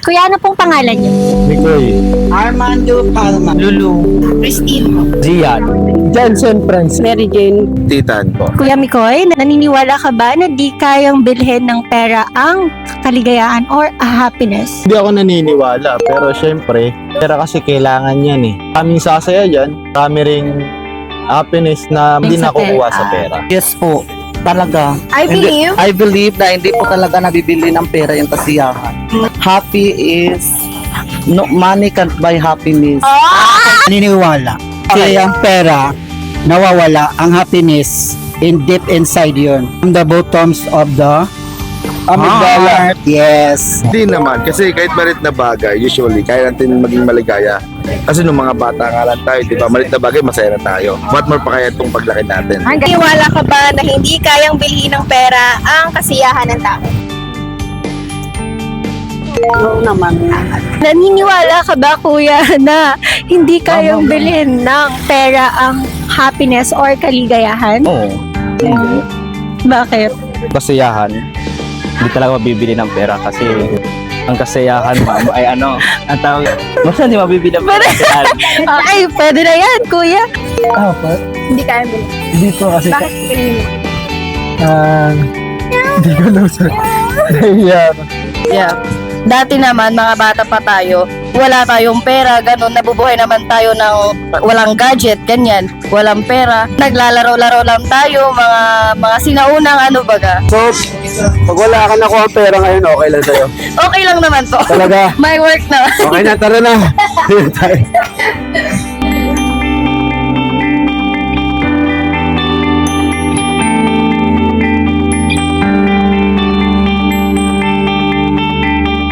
Kuya, ano pong pangalan niyo? Mikoy, Armando Palma. Lulu. Christine. Zian, Johnson Francis, Mary Jane. Titan po. Kuya Mikoy, naniniwala ka ba na di kayang bilhin ng pera ang kaligayahan or happiness? Hindi ako naniniwala, pero syempre, pera kasi kailangan yan eh. Kaming sasaya dyan, kami ring happiness na hindi Sa nakukuha pera. sa pera. Yes po. Talaga. I believe. I believe na hindi po talaga nabibili ng pera yung kasiyahan. Happy is no money can't buy happiness. Naniniwala. Kasi ang pera, nawawala ang happiness in deep inside yun. From the bottoms of the Amygdala. heart. Yes. Hindi naman, kasi kahit malit na bagay, usually, kaya natin maging maligaya. Kasi nung mga bata nga lang tayo, di ba, malit na bagay, masaya na tayo. What more pa kaya itong paglaki natin? Naniniwala ka ba na hindi kayang bilhin ng pera ang kasiyahan ng tao? Oo naman. Naniniwala ka ba, kuya, na hindi kayang bilhin ng pera ang happiness or kaligayahan? Oo. Bakit? Kasiyahan, hindi talaga mabibili ng pera kasi ang kasiyahan, ma'am, ay ano, ang tawag, basta hindi mabibili ng pera. Okay, pwede na yan, kuya. Hindi kaya bilhin. Dito kasi, Bakit bilhin mo? hindi ko alam sa Yeah. Dati naman, mga bata pa tayo, wala tayong pera, ganun, nabubuhay naman tayo ng walang gadget, ganyan, walang pera. Naglalaro-laro lang tayo, mga sinaunang ano baga. So, pag wala ka nakuha ang pera ngayon, okay lang sa'yo. Okay lang naman po. Talaga? May work na. Okay na, tara na.